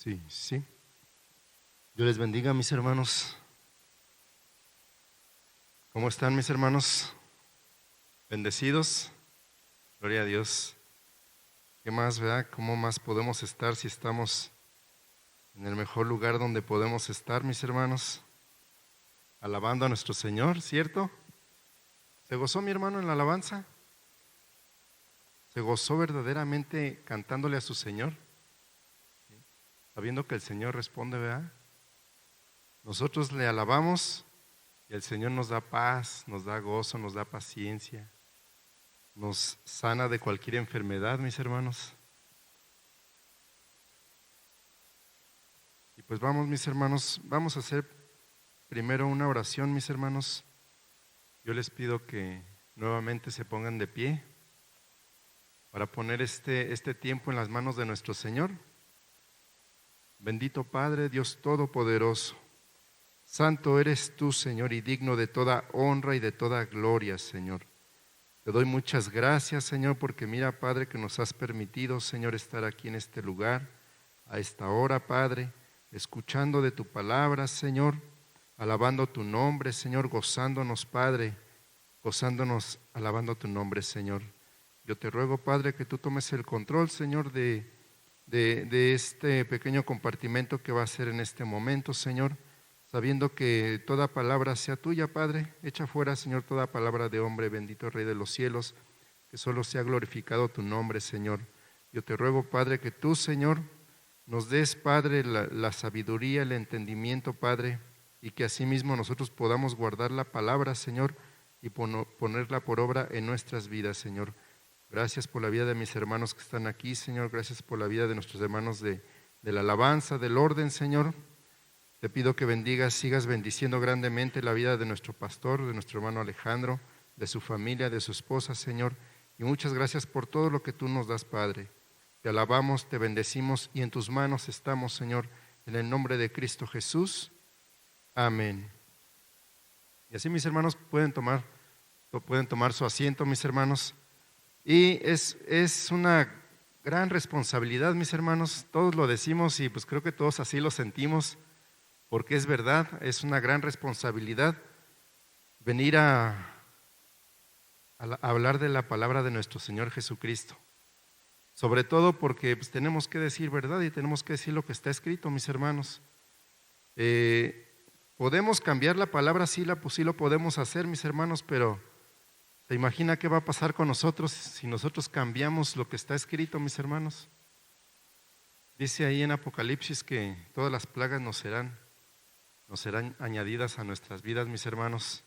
Sí, sí. Dios les bendiga, mis hermanos. ¿Cómo están, mis hermanos? ¿Bendecidos? Gloria a Dios. ¿Qué más, verdad? ¿Cómo más podemos estar si estamos en el mejor lugar donde podemos estar, mis hermanos? Alabando a nuestro Señor, ¿cierto? ¿Se gozó mi hermano en la alabanza? ¿Se gozó verdaderamente cantándole a su Señor? Sabiendo que el Señor responde, ¿verdad? Nosotros le alabamos y el Señor nos da paz, nos da gozo, nos da paciencia, nos sana de cualquier enfermedad, mis hermanos. Y pues vamos, mis hermanos, vamos a hacer primero una oración, mis hermanos. Yo les pido que nuevamente se pongan de pie para poner este tiempo en las manos de nuestro Señor. Bendito Padre, Dios Todopoderoso, santo eres tú, Señor, y digno de toda honra y de toda gloria, Señor. Te doy muchas gracias, Señor, porque mira, Padre, que nos has permitido, Señor, estar aquí en este lugar, a esta hora, Padre, escuchando de tu palabra, Señor, alabando tu nombre, Señor, gozándonos, Padre, gozándonos, alabando tu nombre, Señor. Yo te ruego, Padre, que tú tomes el control, Señor, de este pequeño compartimento que va a ser en este momento, Señor, sabiendo que toda palabra sea tuya, Padre. Echa fuera, Señor, toda palabra de hombre, bendito Rey de los cielos, que solo sea glorificado tu nombre, Señor. Yo te ruego, Padre, que tú, Señor, nos des, Padre, la sabiduría, el entendimiento, Padre, y que asimismo nosotros podamos guardar la palabra, Señor, y ponerla por obra en nuestras vidas, Señor. Gracias por la vida de mis hermanos que están aquí, Señor. Gracias por la vida de nuestros hermanos de la alabanza, del orden, Señor. Te pido que bendigas, sigas bendiciendo grandemente la vida de nuestro pastor, de nuestro hermano Alejandro, de su familia, de su esposa, Señor. Y muchas gracias por todo lo que tú nos das, Padre. Te alabamos, te bendecimos y en tus manos estamos, Señor, en el nombre de Cristo Jesús. Amén. Y así, mis hermanos, pueden tomar su asiento, mis hermanos. Y es una gran responsabilidad, mis hermanos. Todos lo decimos y pues creo que todos así lo sentimos, porque es verdad, es una gran responsabilidad venir a hablar de la palabra de nuestro Señor Jesucristo. Sobre todo porque pues, tenemos que decir verdad y tenemos que decir lo que está escrito, mis hermanos. Podemos cambiar la palabra, sí lo podemos hacer, mis hermanos, pero ¿se imagina qué va a pasar con nosotros si nosotros cambiamos lo que está escrito, mis hermanos? Dice ahí en Apocalipsis que todas las plagas nos serán añadidas a nuestras vidas, mis hermanos.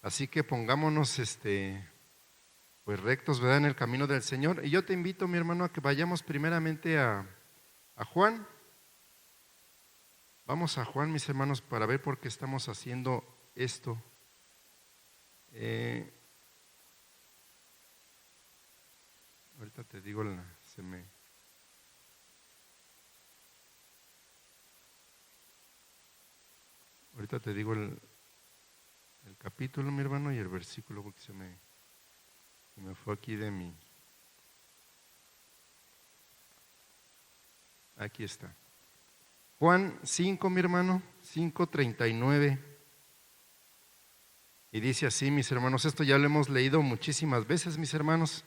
Así que pongámonos pues rectos, ¿verdad?, en el camino del Señor. Y yo te invito, mi hermano, a que vayamos primeramente a Juan. Vamos a Juan, mis hermanos, para ver por qué estamos haciendo esto. Ahorita te digo, ahorita te digo el capítulo, mi hermano, y el versículo, porque se me fue aquí de mí. Aquí está. Juan 5, mi hermano, 5:39. Y dice así, mis hermanos, esto ya lo hemos leído muchísimas veces, mis hermanos.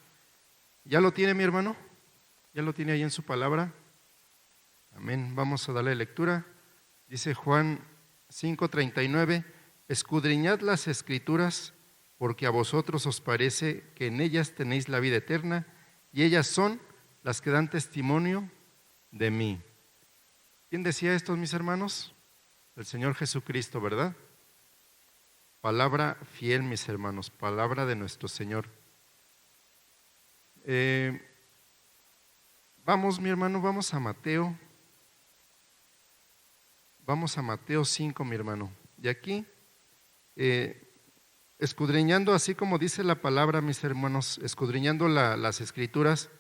¿Ya lo tiene, mi hermano? ¿Ya lo tiene ahí en su palabra? Amén. Vamos a darle lectura. Dice Juan 5:39, escudriñad las Escrituras, porque a vosotros os parece que en ellas tenéis la vida eterna, y ellas son las que dan testimonio de mí. ¿Quién decía esto, mis hermanos? El Señor Jesucristo, ¿verdad? Palabra fiel, mis hermanos, palabra de nuestro Señor. Vamos, mi hermano, vamos a Mateo. Vamos a Mateo 5, mi hermano. Y aquí, escudriñando, así como dice la palabra, mis hermanos, escudriñando las Escrituras,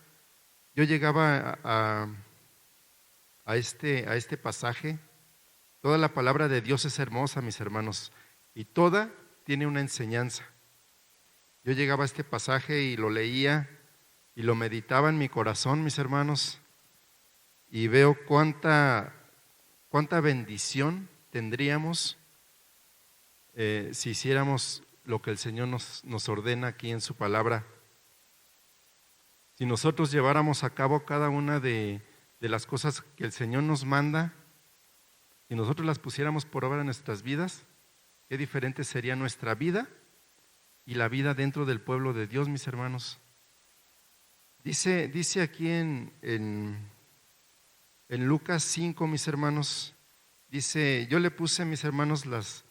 yo llegaba a este pasaje. Toda la palabra de Dios es hermosa, mis hermanos, y toda tiene una enseñanza. Yo llegaba a este pasaje y lo leía y lo meditaba en mi corazón, mis hermanos, y veo cuánta bendición tendríamos si hiciéramos lo que el Señor nos ordena aquí en su palabra. Si nosotros lleváramos a cabo cada una de las cosas que el Señor nos manda, si nosotros las pusiéramos por obra en nuestras vidas, qué diferente sería nuestra vida y la vida dentro del pueblo de Dios, mis hermanos. Dice aquí en Lucas 5, mis hermanos, dice, yo le puse, mis hermanos, las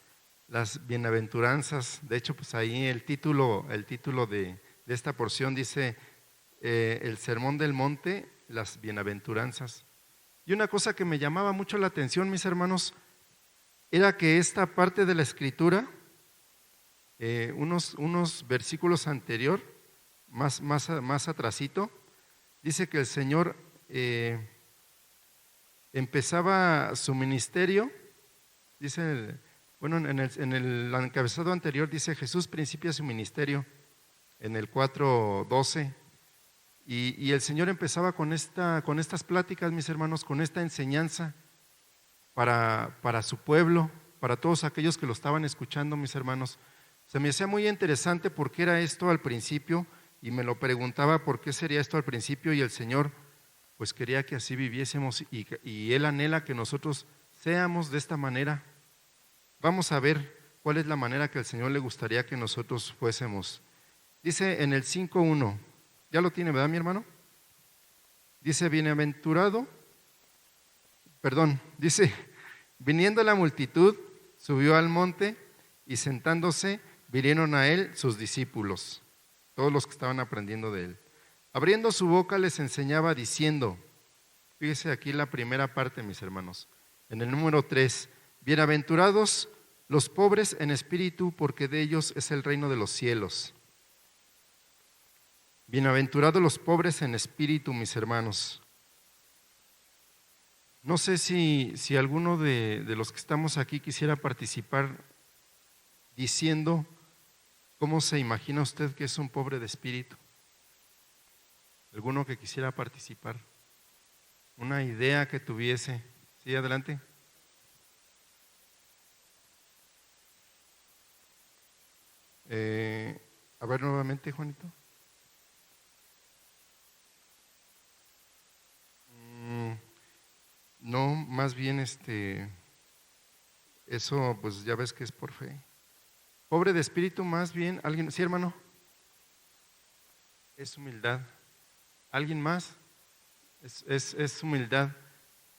bienaventuranzas. De hecho, pues ahí el título de esta porción dice, el sermón del monte, las bienaventuranzas. Y una cosa que me llamaba mucho la atención, mis hermanos, era que esta parte de la escritura, unos versículos anterior, más atrasito, dice que el Señor empezaba su ministerio, dice, en el encabezado anterior dice Jesús principia su ministerio, en el 4:12, y el Señor empezaba con estas pláticas, mis hermanos, con esta enseñanza para su pueblo, para todos aquellos que lo estaban escuchando, mis hermanos. Se me hacía muy interesante por qué era esto al principio, y me lo preguntaba por qué sería esto al principio, y el Señor pues quería que así viviésemos, y Él anhela que nosotros seamos de esta manera. Vamos a ver cuál es la manera que al Señor le gustaría que nosotros fuésemos. Dice en el 5:1, ya lo tiene, ¿verdad, mi hermano? Dice, dice, viniendo la multitud, subió al monte y sentándose, vinieron a él sus discípulos, todos los que estaban aprendiendo de él. Abriendo su boca les enseñaba diciendo, fíjese aquí la primera parte, mis hermanos, en el número 3, bienaventurados los pobres en espíritu, porque de ellos es el reino de los cielos. Bienaventurados los pobres en espíritu, mis hermanos. No sé si alguno de los que estamos aquí quisiera participar diciendo cómo se imagina usted que es un pobre de espíritu. ¿Alguno que quisiera participar? Una idea que tuviese. Sí, adelante. A ver nuevamente, Juanito. No, más bien eso pues ya ves que es por fe. Pobre de espíritu, más bien, alguien, sí, hermano, es humildad. ¿Alguien más? Es humildad.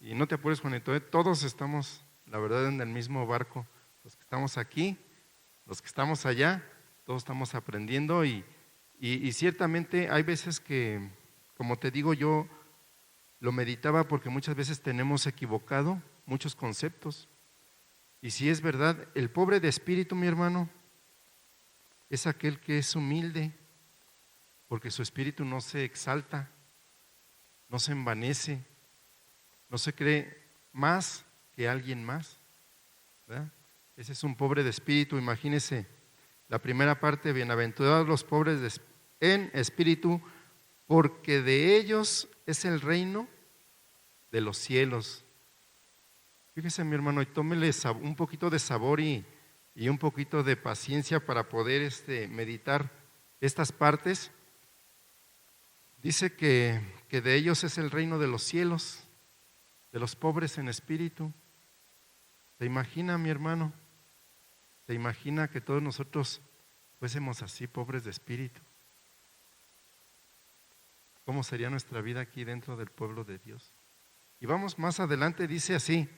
Y no te apures, Juanito, todos estamos, la verdad, en el mismo barco. Los que estamos aquí, los que estamos allá, todos estamos aprendiendo y ciertamente hay veces que, como te digo, yo lo meditaba porque muchas veces tenemos equivocado muchos conceptos. Y si es verdad, el pobre de espíritu, mi hermano, es aquel que es humilde, porque su espíritu no se exalta, no se envanece, no se cree más que alguien más, ¿verdad? Ese es un pobre de espíritu. Imagínese la primera parte, bienaventurados los pobres en espíritu, porque de ellos es el reino de los cielos. Fíjese, mi hermano, y tómele un poquito de sabor y un poquito de paciencia para poder meditar estas partes. Dice que de ellos es el reino de los cielos, de los pobres en espíritu. ¿Se imagina, mi hermano? ¿Se imagina que todos nosotros fuésemos así, pobres de espíritu? ¿Cómo sería nuestra vida aquí dentro del pueblo de Dios? Y vamos más adelante, dice así,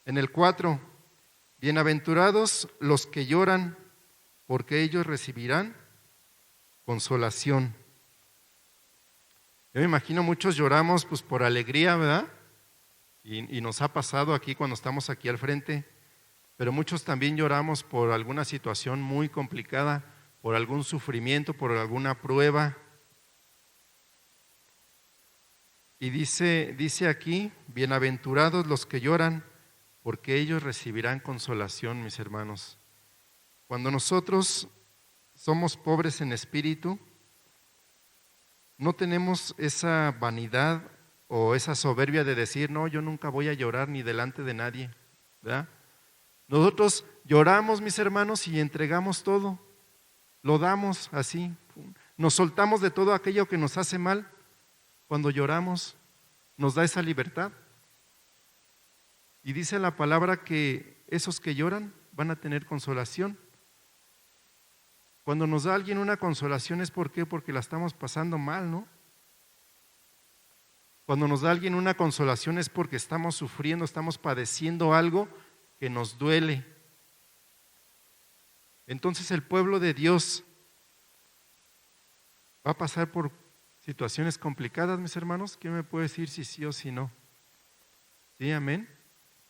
en el 4, bienaventurados los que lloran, porque ellos recibirán consolación. Yo me imagino muchos lloramos pues por alegría, ¿verdad? Y nos ha pasado aquí cuando estamos aquí al frente, pero muchos también lloramos por alguna situación muy complicada, por algún sufrimiento, por alguna prueba. Y dice aquí, bienaventurados los que lloran, porque ellos recibirán consolación, mis hermanos. Cuando nosotros somos pobres en espíritu, no tenemos esa vanidad o esa soberbia de decir, no, yo nunca voy a llorar ni delante de nadie, ¿verdad? Nosotros lloramos, mis hermanos, y entregamos todo, lo damos así, nos soltamos de todo aquello que nos hace mal. Cuando lloramos, nos da esa libertad. Y dice la palabra que esos que lloran van a tener consolación. Cuando nos da alguien una consolación es ¿por qué? Porque la estamos pasando mal, ¿no? Cuando nos da alguien una consolación es porque estamos sufriendo, estamos padeciendo algo que nos duele. Entonces el pueblo de Dios va a pasar por situaciones complicadas, mis hermanos. ¿Quién me puede decir si sí o si no? Sí, amén.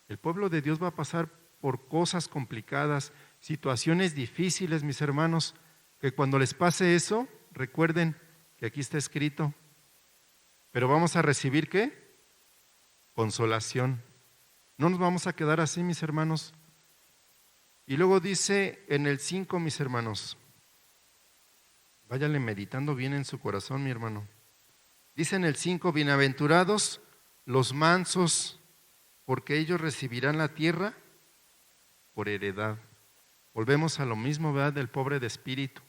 El pueblo de Dios va a pasar por cosas complicadas, situaciones difíciles, mis hermanos, que cuando les pase eso, recuerden que aquí está escrito, pero vamos a recibir ¿qué? Consolación. No nos vamos a quedar así, mis hermanos. Y luego dice en el 5, mis hermanos, váyale meditando bien en su corazón, mi hermano. Dice en el 5, bienaventurados los mansos, porque ellos recibirán la tierra por heredad. Volvemos a lo mismo, ¿verdad? Del pobre de espíritu.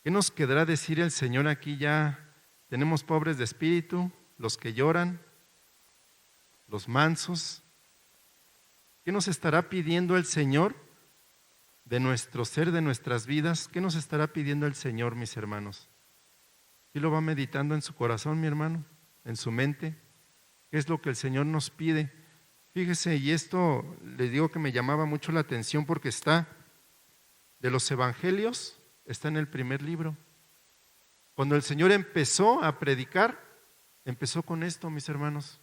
¿Qué nos quedará decir el Señor aquí ya? Tenemos pobres de espíritu, los que lloran, los mansos. ¿Qué nos estará pidiendo el Señor de nuestro ser, de nuestras vidas? ¿Qué nos estará pidiendo el Señor, mis hermanos? ¿Sí lo va meditando en su corazón, mi hermano? ¿En su mente? ¿Qué es lo que el Señor nos pide? Fíjese, y esto les digo que me llamaba mucho la atención porque está de los evangelios, está en el primer libro. Cuando el Señor empezó a predicar, empezó con esto, mis hermanos.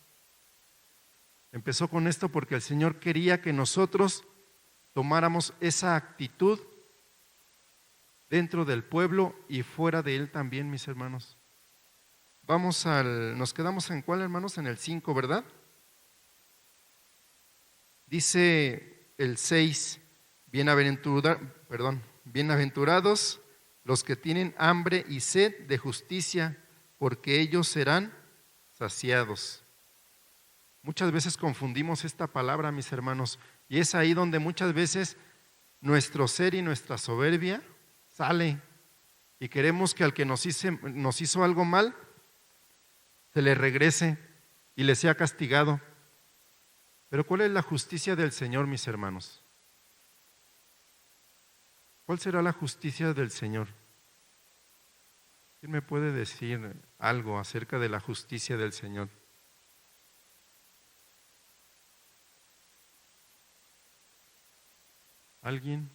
Empezó con esto porque el Señor quería que nosotros tomáramos esa actitud dentro del pueblo y fuera de él también, mis hermanos. Nos quedamos en ¿cuál, hermanos? En el 5, ¿verdad? Dice el 6, bienaventurados los que tienen hambre y sed de justicia, porque ellos serán saciados. Muchas veces confundimos esta palabra, mis hermanos, y es ahí donde muchas veces nuestro ser y nuestra soberbia sale y queremos que al que nos hizo algo mal, se le regrese y le sea castigado. Pero ¿cuál es la justicia del Señor, mis hermanos? ¿Cuál será la justicia del Señor? ¿Quién me puede decir algo acerca de la justicia del Señor? ¿Alguien?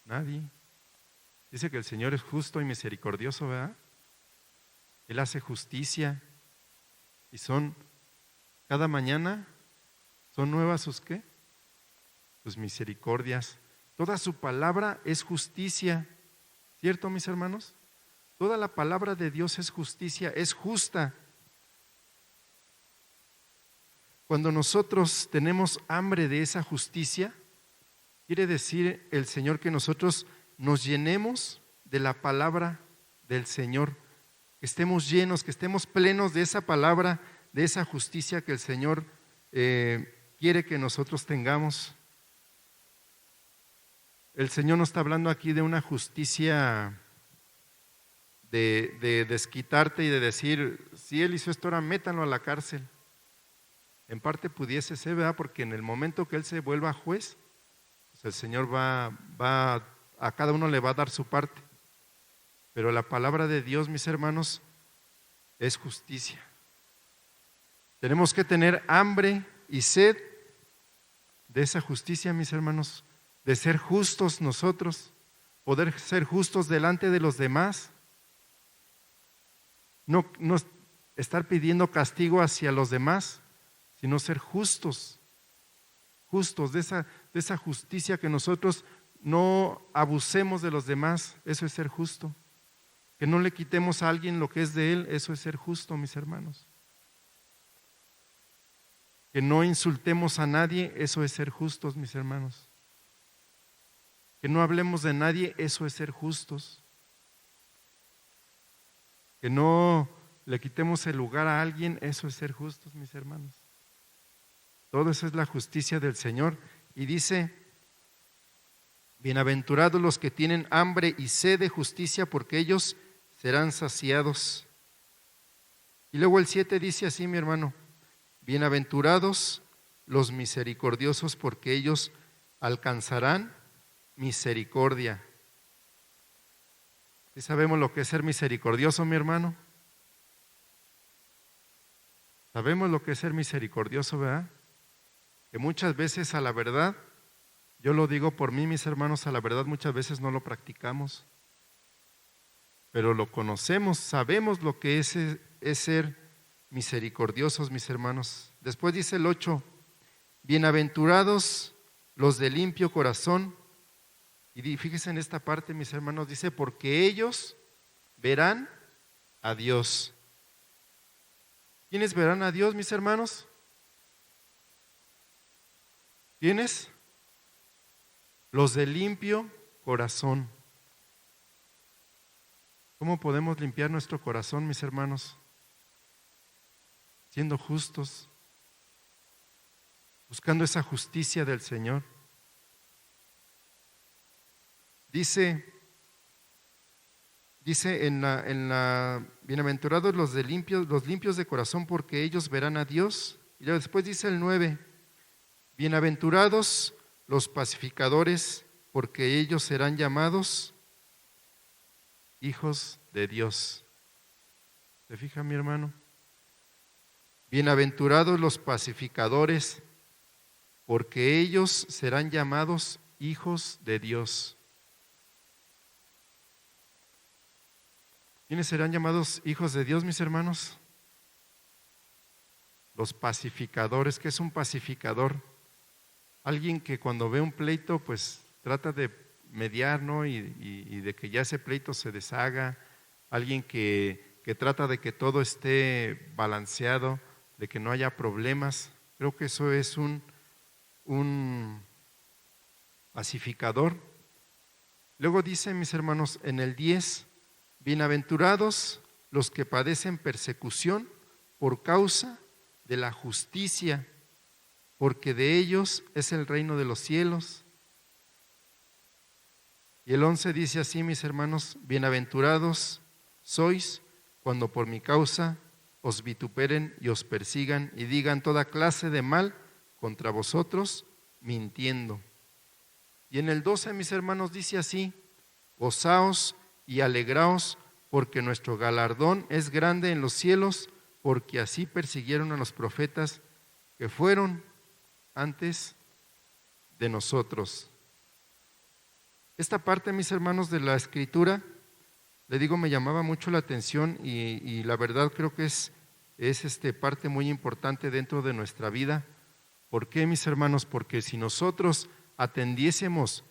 ¿Nadie? Dice que el Señor es justo y misericordioso, ¿verdad? Él hace justicia y cada mañana son nuevas sus ¿qué? Sus misericordias. Toda su palabra es justicia, ¿cierto, mis hermanos? Toda la palabra de Dios es justicia, es justa. Cuando nosotros tenemos hambre de esa justicia, quiere decir el Señor que nosotros nos llenemos de la palabra del Señor, que estemos llenos, que estemos plenos de esa palabra, de esa justicia que el Señor quiere que nosotros tengamos. El Señor no está hablando aquí de una justicia de desquitarte y de decir, si Él hizo esto, ahora métanlo a la cárcel. En parte pudiese ser, ¿verdad? Porque en el momento que Él se vuelva juez, pues el Señor a cada uno le va a dar su parte. Pero la palabra de Dios, mis hermanos, es justicia. Tenemos que tener hambre y sed de esa justicia, mis hermanos, de ser justos nosotros, poder ser justos delante de los demás, no estar pidiendo castigo hacia los demás, sino ser justos de esa justicia, que nosotros no abusemos de los demás, eso es ser justo. Que no le quitemos a alguien lo que es de él, eso es ser justo, mis hermanos. Que no insultemos a nadie, eso es ser justos, mis hermanos. Que no hablemos de nadie, eso es ser justos. Que no le quitemos el lugar a alguien, eso es ser justos, mis hermanos. Todo eso es la justicia del Señor. Y dice, bienaventurados los que tienen hambre y sed de justicia, porque ellos serán saciados. Y luego el 7 dice así, mi hermano, bienaventurados los misericordiosos, porque ellos alcanzarán misericordia. ¿Sí sabemos lo que es ser misericordioso, mi hermano? Sabemos lo que es ser misericordioso, ¿verdad? Que muchas veces a la verdad, yo lo digo por mí, mis hermanos, a la verdad muchas veces no lo practicamos, pero lo conocemos, sabemos lo que es ser misericordiosos, mis hermanos. Después dice el 8, bienaventurados los de limpio corazón. Y fíjense en esta parte, mis hermanos, dice, porque ellos verán a Dios. ¿Quiénes verán a Dios, mis hermanos? ¿Quiénes? Los de limpio corazón. ¿Cómo podemos limpiar nuestro corazón, mis hermanos? Siendo justos, buscando esa justicia del Señor. Dice en la bienaventurados los limpios de corazón, porque ellos verán a Dios. Y después dice el 9, bienaventurados los pacificadores, porque ellos serán llamados hijos de Dios. ¿Se fija, mi hermano? Bienaventurados los pacificadores, porque ellos serán llamados hijos de Dios. ¿Quiénes serán llamados hijos de Dios, mis hermanos? Los pacificadores. ¿Qué es un pacificador? Alguien que cuando ve un pleito, pues trata de mediar, ¿no? Y de que ya ese pleito se deshaga. Alguien que trata de que todo esté balanceado, de que no haya problemas. Creo que eso es un pacificador. Luego dice, mis hermanos, en el 10, bienaventurados los que padecen persecución por causa de la justicia, porque de ellos es el reino de los cielos. Y el 11 dice así, mis hermanos, bienaventurados sois cuando por mi causa os vituperen y os persigan y digan toda clase de mal contra vosotros, mintiendo. Y en el 12, mis hermanos, dice así, gozaos y alegraos, porque nuestro galardón es grande en los cielos, porque así persiguieron a los profetas que fueron antes de nosotros. Esta parte, mis hermanos, de la Escritura, le digo, me llamaba mucho la atención y la verdad creo que es parte muy importante dentro de nuestra vida. ¿Por qué, mis hermanos? Porque si nosotros atendiésemos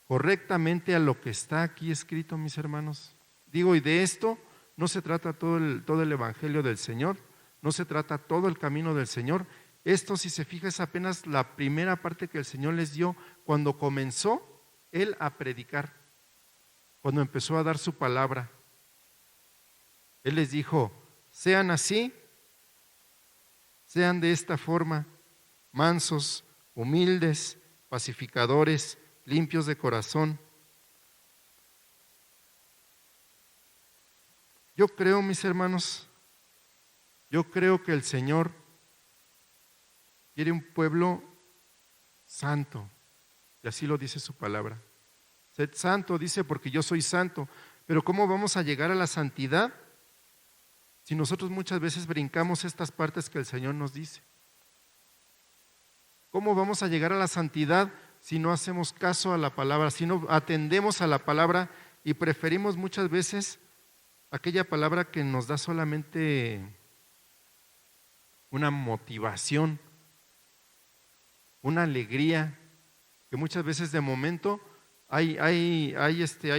correctamente a lo que está aquí escrito, mis hermanos, digo, y de esto no se trata todo el Evangelio del Señor, no se trata todo el camino del Señor. Esto, si se fija, es apenas la primera parte que el Señor les dio cuando comenzó Él a predicar, cuando empezó a dar su palabra. Él les dijo, sean así, sean de esta forma, mansos, humildes, pacificadores, limpios de corazón. Yo creo, mis hermanos, yo creo que el Señor quiere un pueblo santo, y así lo dice su palabra. Sed santo, dice, porque yo soy santo. Pero ¿cómo vamos a llegar a la santidad si nosotros muchas veces brincamos estas partes que el Señor nos dice? ¿Cómo vamos a llegar a la santidad si no hacemos caso a la palabra, si no atendemos a la palabra y preferimos muchas veces aquella palabra que nos da solamente una motivación, una alegría, que muchas veces de momento hay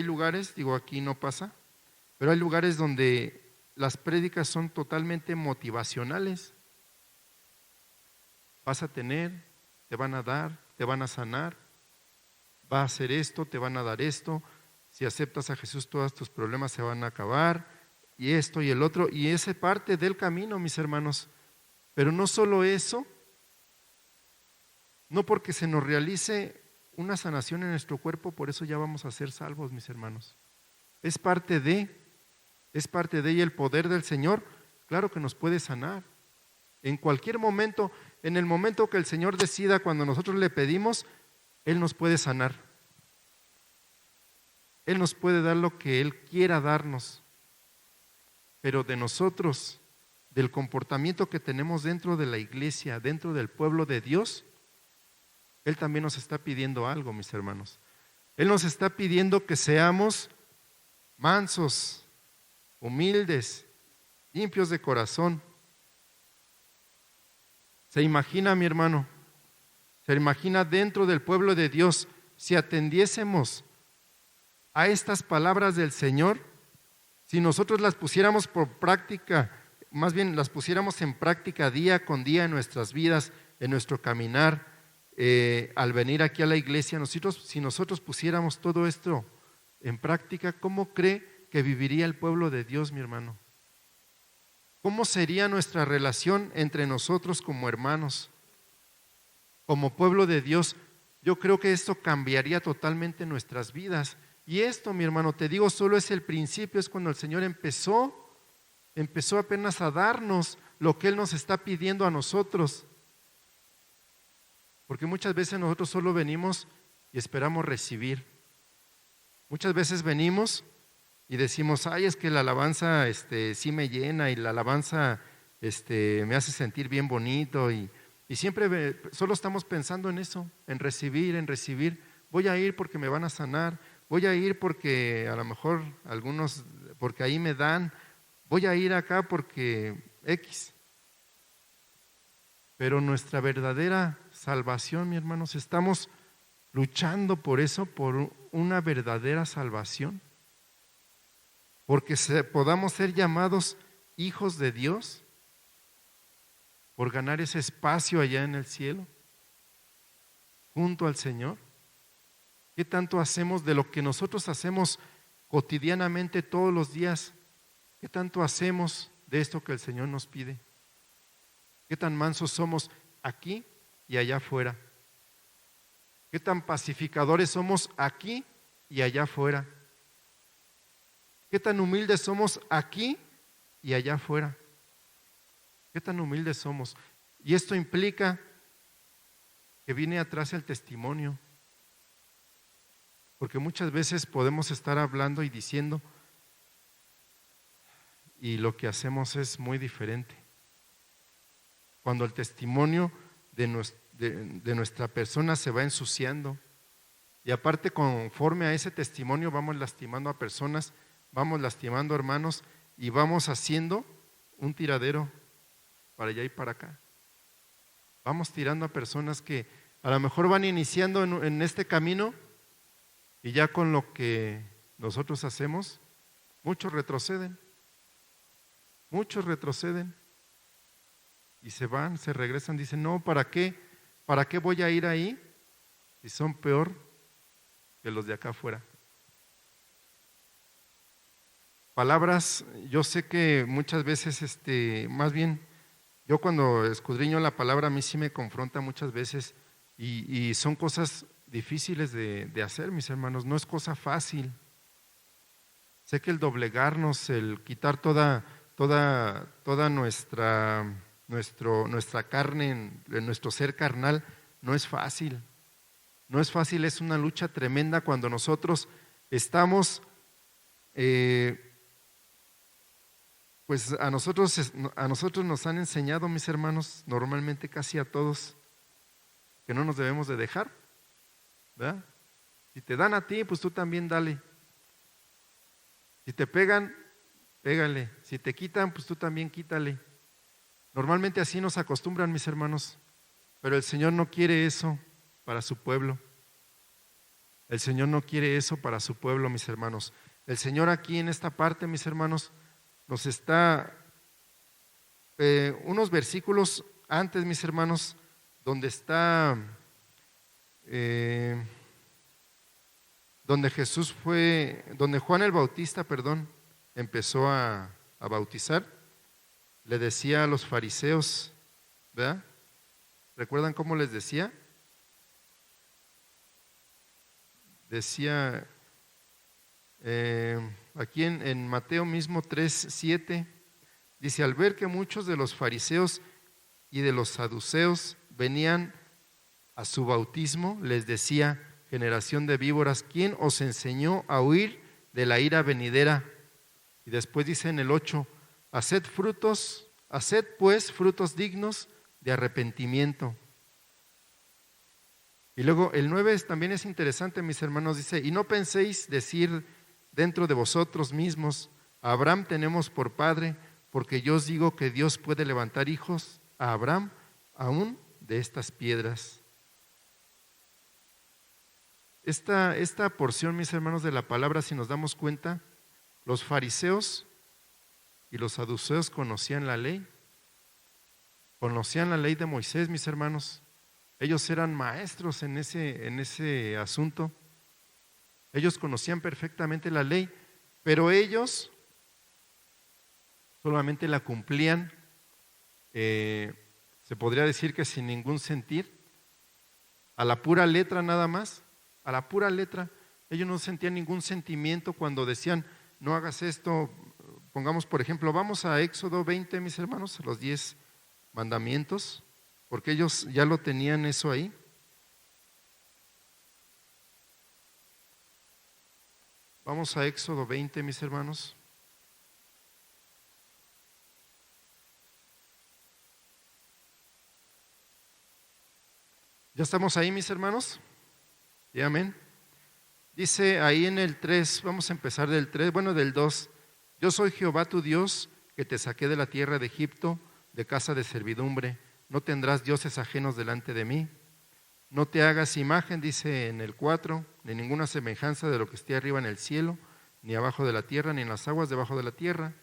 lugares, digo, aquí no pasa, pero hay lugares donde las prédicas son totalmente motivacionales. Vas a tener, te van a dar, te van a sanar, va a hacer esto, te van a dar esto, si aceptas a Jesús todos tus problemas se van a acabar. y esto y el otro, y esa es parte del camino, mis hermanos. Pero no solo eso, no porque se nos realice una sanación en nuestro cuerpo, por eso ya vamos a ser salvos, mis hermanos. Es parte de, y el poder del Señor, claro que nos puede sanar. En cualquier momento, en el momento que el Señor decida, cuando nosotros le pedimos, Él nos puede sanar. Él nos puede dar lo que Él quiera darnos. Pero de nosotros, del comportamiento que tenemos dentro de la iglesia, dentro del pueblo de Dios, Él también nos está pidiendo algo, mis hermanos. Él nos está pidiendo que seamos mansos, humildes, limpios de corazón. ¿Se imagina, mi hermano? ¿Se imagina dentro del pueblo de Dios si atendiésemos a estas palabras del Señor? Si nosotros las pusiéramos por práctica, más bien las pusiéramos en práctica día con día en nuestras vidas, en nuestro caminar, al venir aquí a la iglesia, si nosotros pusiéramos todo esto en práctica, ¿cómo cree que viviría el pueblo de Dios, mi hermano? ¿Cómo sería nuestra relación entre nosotros como hermanos, como pueblo de Dios? Yo creo que esto cambiaría totalmente nuestras vidas. Y esto, mi hermano, te digo, solo es el principio, es cuando el Señor empezó apenas a darnos lo que Él nos está pidiendo a nosotros. Porque muchas veces nosotros solo venimos y esperamos recibir. Muchas veces venimos y decimos, ay, es que la alabanza sí me llena y la alabanza me hace sentir bien bonito y siempre solo estamos pensando en eso, en recibir. Voy a ir porque me van a sanar, voy a ir porque a lo mejor algunos, porque ahí me dan, voy a ir acá porque X. Pero nuestra verdadera salvación, mi hermanos, estamos luchando por eso, por una verdadera salvación. Porque podamos ser llamados hijos de Dios, por ganar ese espacio allá en el cielo, junto al Señor. ¿Qué tanto hacemos de lo que nosotros hacemos cotidianamente todos los días? ¿Qué tanto hacemos de esto que el Señor nos pide? ¿Qué tan mansos somos aquí y allá afuera? ¿Qué tan pacificadores somos aquí y allá afuera? ¿Qué tan humildes somos aquí y allá afuera? ¿Qué tan humildes somos? Y esto implica que viene atrás el testimonio. Porque muchas veces podemos estar hablando y diciendo y lo que hacemos es muy diferente. Cuando el testimonio de nuestra persona se va ensuciando y aparte conforme a ese testimonio vamos lastimando a personas, vamos lastimando hermanos y vamos haciendo un tiradero para allá y para acá. Vamos tirando a personas que a lo mejor van iniciando en este camino y ya con lo que nosotros hacemos, muchos retroceden y se van, se regresan, dicen, no, ¿para qué voy a ir ahí si son peor que los de acá afuera? Palabras, yo sé que muchas veces, más bien, yo cuando escudriño la palabra a mí sí me confronta muchas veces y son cosas difíciles de hacer, mis hermanos, no es cosa fácil. Sé que el doblegarnos, el quitar toda nuestra carne, en nuestro ser carnal, no es fácil. No es fácil, es una lucha tremenda cuando nosotros estamos, pues a nosotros nos han enseñado, mis hermanos, normalmente casi a todos, que no nos debemos de dejar, ¿verdad? Si te dan a ti, pues tú también dale. Si te pegan, pégale. Si te quitan, pues tú también quítale. Normalmente así nos acostumbran, mis hermanos, pero el Señor no quiere eso para su pueblo. El Señor no quiere eso para su pueblo, mis hermanos. El Señor aquí en esta parte, mis hermanos, nos está unos versículos antes, mis hermanos, donde está donde Juan el Bautista, empezó a a bautizar, le decía a los fariseos, ¿verdad? ¿Recuerdan cómo les decía? Decía aquí en Mateo mismo 3:7, dice: al ver que muchos de los fariseos y de los saduceos venían a su bautismo, les decía: generación de víboras, ¿quién os enseñó a huir de la ira venidera? Y después dice en el 8, haced pues frutos dignos de arrepentimiento. Y luego el 9 también es interesante, mis hermanos, dice: y no penséis decir dentro de vosotros mismos, a Abraham tenemos por padre, porque yo os digo que Dios puede levantar hijos a Abraham aún de estas piedras. Esta porción, mis hermanos, de la palabra, si nos damos cuenta, los fariseos y los saduceos conocían la ley de Moisés, mis hermanos. Ellos eran maestros en ese asunto. Ellos conocían perfectamente la ley, pero ellos solamente la cumplían, se podría decir que sin ningún sentir, a la pura letra nada más, a la pura letra. Ellos no sentían ningún sentimiento cuando decían: no hagas esto. Pongamos, por ejemplo, vamos a Éxodo 20, mis hermanos, los 10 mandamientos, porque ellos ya lo tenían eso ahí. Vamos a Éxodo 20, mis hermanos. ¿Ya estamos ahí, mis hermanos? ¿Y amén? Dice ahí en el 3, vamos a empezar del 3, del 2. Yo soy Jehová tu Dios, que te saqué de la tierra de Egipto, de casa de servidumbre. No tendrás dioses ajenos delante de mí. No te hagas imagen, dice en el 4, ni ninguna semejanza de lo que esté arriba en el cielo, ni abajo de la tierra, ni en las aguas debajo de la tierra.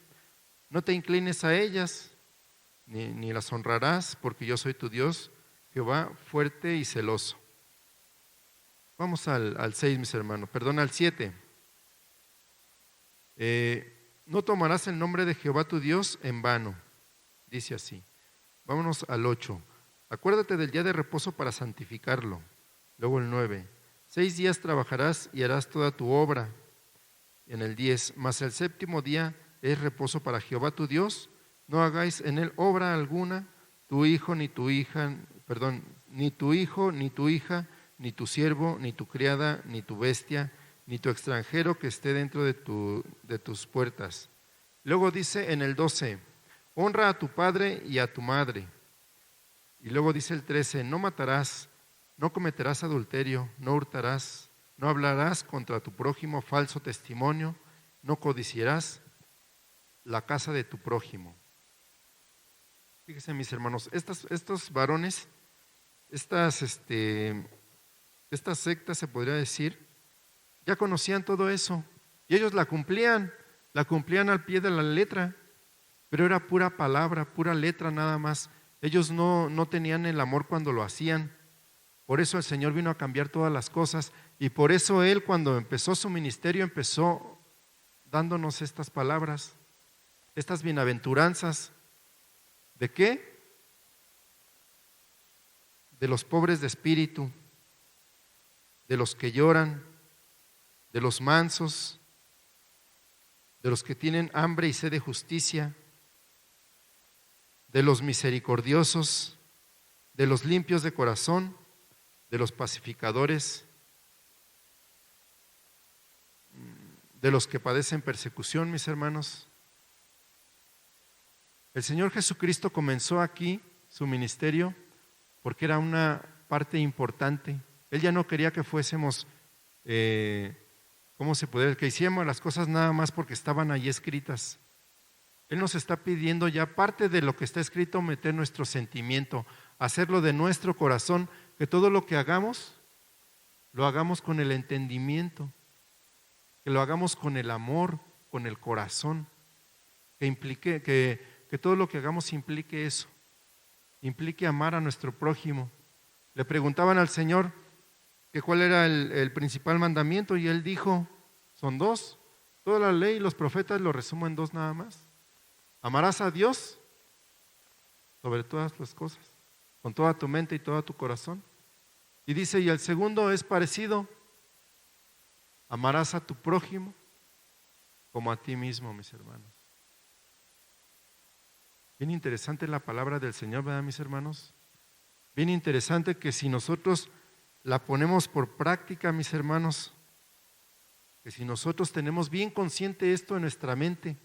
No te inclines a ellas, ni las honrarás, porque yo soy tu Dios, Jehová fuerte y celoso. Vamos al 6, mis hermanos, al 7. No tomarás el nombre de Jehová tu Dios en vano, dice así. Vámonos al 8. Acuérdate del día de reposo para santificarlo. Luego el 9. 6 días trabajarás y harás toda tu obra. En el 10. Mas el séptimo día es reposo para Jehová tu Dios. No hagáis en él obra alguna, tu hijo, ni tu hija, ni tu hijo, ni tu hija, ni tu siervo, ni tu criada, ni tu bestia, ni tu extranjero que esté dentro de tus puertas. Luego dice en el 12, honra a tu padre y a tu madre. Y luego dice el 13, no matarás, no cometerás adulterio, no hurtarás, no hablarás contra tu prójimo falso testimonio, no codiciarás la casa de tu prójimo. Fíjense, mis hermanos, estos varones, estas sectas, se podría decir, ya conocían todo eso y ellos la cumplían al pie de la letra, pero era pura palabra, pura letra nada más. Ellos no tenían el amor cuando lo hacían. Por eso el Señor vino a cambiar todas las cosas y por eso Él, cuando empezó su ministerio, empezó dándonos estas palabras, estas bienaventuranzas. ¿De qué? De los pobres de espíritu, de los que lloran, de los mansos, de los que tienen hambre y sed de justicia, de los misericordiosos, de los limpios de corazón, de los pacificadores, de los que padecen persecución, mis hermanos. El Señor Jesucristo comenzó aquí su ministerio porque era una parte importante. Él ya no quería que fuésemos, que hiciéramos las cosas nada más porque estaban allí escritas. Él nos está pidiendo ya parte de lo que está escrito, meter nuestro sentimiento, hacerlo de nuestro corazón, que todo lo que hagamos, lo hagamos con el entendimiento, que lo hagamos con el amor, con el corazón, que implique, que todo lo que hagamos implique eso, implique amar a nuestro prójimo. Le preguntaban al Señor que cuál era el principal mandamiento y Él dijo, son 2, toda la ley y los profetas lo resumo en 2 nada más. Amarás a Dios sobre todas las cosas, con toda tu mente y todo tu corazón. Y dice, y el segundo es parecido, amarás a tu prójimo como a ti mismo, mis hermanos. Bien interesante la palabra del Señor, ¿verdad, mis hermanos? Bien interesante que si nosotros la ponemos por práctica, mis hermanos, que si nosotros tenemos bien consciente esto en nuestra mente,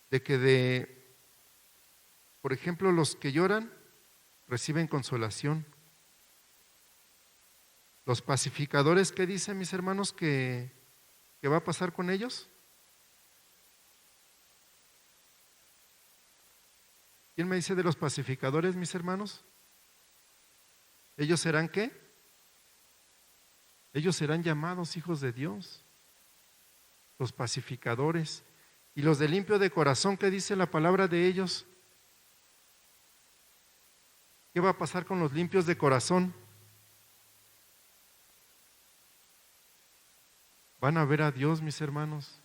de que por ejemplo, los que lloran reciben consolación. Los pacificadores, ¿qué dicen, mis hermanos, que va a pasar con ellos? ¿Quién me dice de los pacificadores, mis hermanos? ¿Ellos serán qué? Ellos serán llamados hijos de Dios, los pacificadores. Y los de limpio de corazón, ¿qué dice la palabra de ellos? ¿Qué va a pasar con los limpios de corazón? Van a ver a Dios, mis hermanos.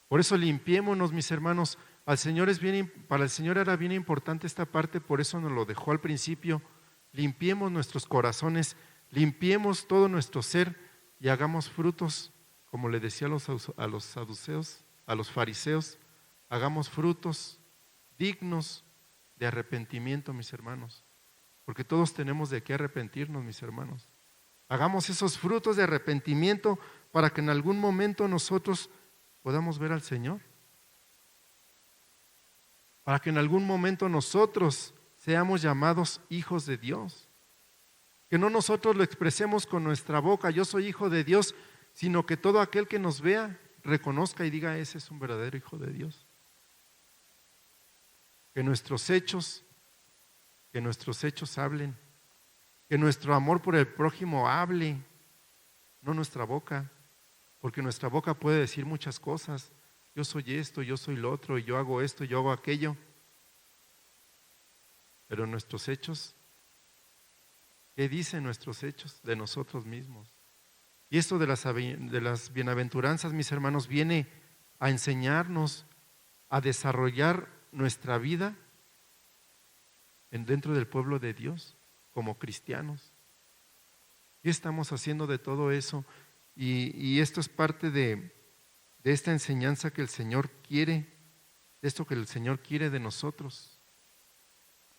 Por eso limpiémonos, mis hermanos. Para el Señor era bien importante esta parte, por eso nos lo dejó al principio. Limpiemos nuestros corazones, limpiemos todo nuestro ser y hagamos frutos, como le decía a los saduceos, a los fariseos, hagamos frutos dignos de arrepentimiento, mis hermanos, porque todos tenemos de qué arrepentirnos, mis hermanos. Hagamos esos frutos de arrepentimiento para que en algún momento nosotros podamos ver al Señor, para que en algún momento nosotros seamos llamados hijos de Dios, que no nosotros lo expresemos con nuestra boca, yo soy hijo de Dios, sino que todo aquel que nos vea reconozca y diga, ese es un verdadero hijo de Dios. Que nuestros hechos hablen, que nuestro amor por el prójimo hable, no nuestra boca, porque nuestra boca puede decir muchas cosas, yo soy esto, yo soy lo otro, y yo hago esto, yo hago aquello, pero nuestros hechos, ¿qué dicen nuestros hechos de nosotros mismos? Y esto de las bienaventuranzas, mis hermanos, viene a enseñarnos a desarrollar nuestra vida dentro del pueblo de Dios como cristianos. ¿Qué estamos haciendo de todo eso? Y esto es parte de esta enseñanza que el Señor quiere, de esto que el Señor quiere de nosotros.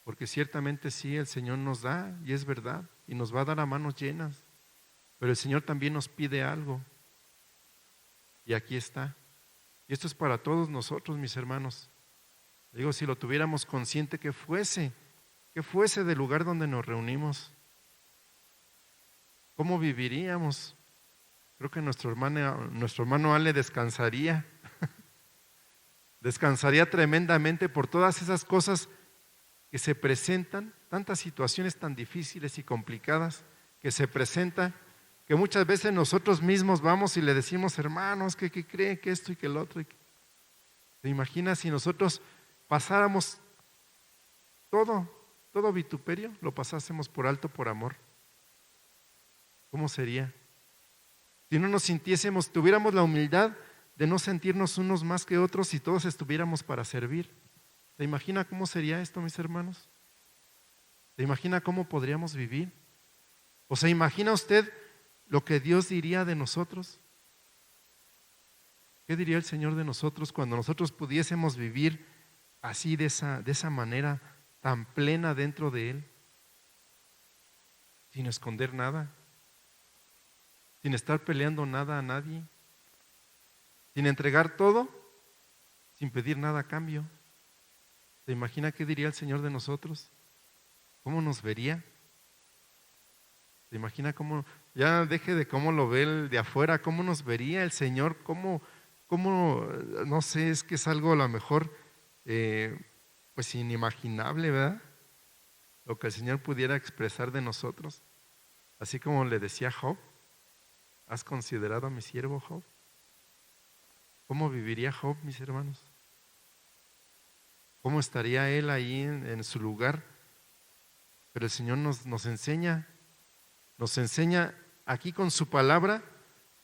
Porque ciertamente sí, el Señor nos da, y es verdad, y nos va a dar a manos llenas, pero el Señor también nos pide algo, y aquí está. Y esto es para todos nosotros, mis hermanos. Digo, si lo tuviéramos consciente, que fuese del lugar donde nos reunimos, ¿cómo viviríamos? Creo que nuestro hermano Ale descansaría, descansaría tremendamente por todas esas cosas que se presentan, tantas situaciones tan difíciles y complicadas que se presentan, que muchas veces nosotros mismos vamos y le decimos, hermanos, que creen que esto y que el otro. ¿Te imaginas si nosotros pasáramos todo vituperio, lo pasásemos por alto por amor? ¿Cómo sería? Si no nos sintiésemos, tuviéramos la humildad de no sentirnos unos más que otros y todos estuviéramos para servir. ¿Se imagina cómo sería esto, mis hermanos? ¿Se imagina cómo podríamos vivir? ¿O se imagina usted lo que Dios diría de nosotros? ¿Qué diría el Señor de nosotros cuando nosotros pudiésemos vivir así, de esa manera tan plena dentro de Él? Sin esconder nada, sin estar peleando nada a nadie, sin entregar todo, sin pedir nada a cambio. ¿Se imagina qué diría el Señor de nosotros? ¿Cómo nos vería? ¿Se imagina cómo, ya deje de cómo lo ve el de afuera, cómo nos vería el Señor? ¿Cómo, no sé, es que es algo a lo mejor pues inimaginable, ¿verdad? Lo que el Señor pudiera expresar de nosotros. Así como le decía Job, ¿has considerado a mi siervo Job? ¿Cómo viviría Job, mis hermanos? ¿Cómo estaría él ahí en su lugar? Pero el Señor nos enseña aquí con su palabra,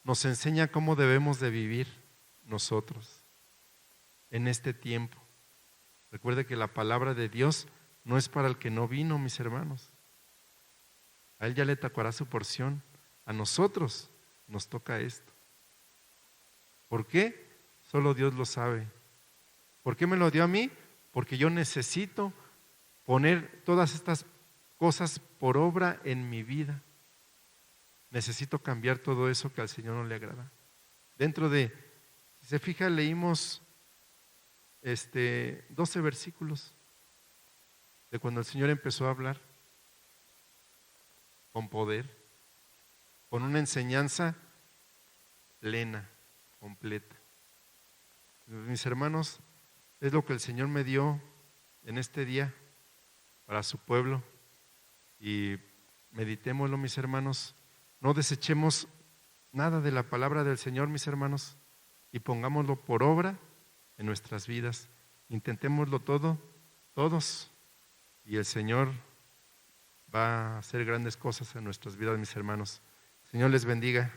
nos enseña cómo debemos de vivir nosotros. en este tiempo. Recuerde que la palabra de Dios no es para el que no vino, mis hermanos. A él ya le tocará su porción. A nosotros nos toca esto. ¿Por qué? Solo Dios lo sabe. ¿Por qué me lo dio a mí? Porque yo necesito poner todas estas cosas por obra en mi vida. Necesito cambiar todo eso que al Señor no le agrada. Dentro de, si se fija, leímos 12 versículos de cuando el Señor empezó a hablar con poder, con una enseñanza plena, completa. Mis hermanos, es lo que el Señor me dio en este día para su pueblo, y meditémoslo, mis hermanos. No desechemos nada de la palabra del Señor, mis hermanos, y pongámoslo por obra en nuestras vidas. Intentémoslo todos, y el Señor va a hacer grandes cosas en nuestras vidas, mis hermanos. El Señor les bendiga.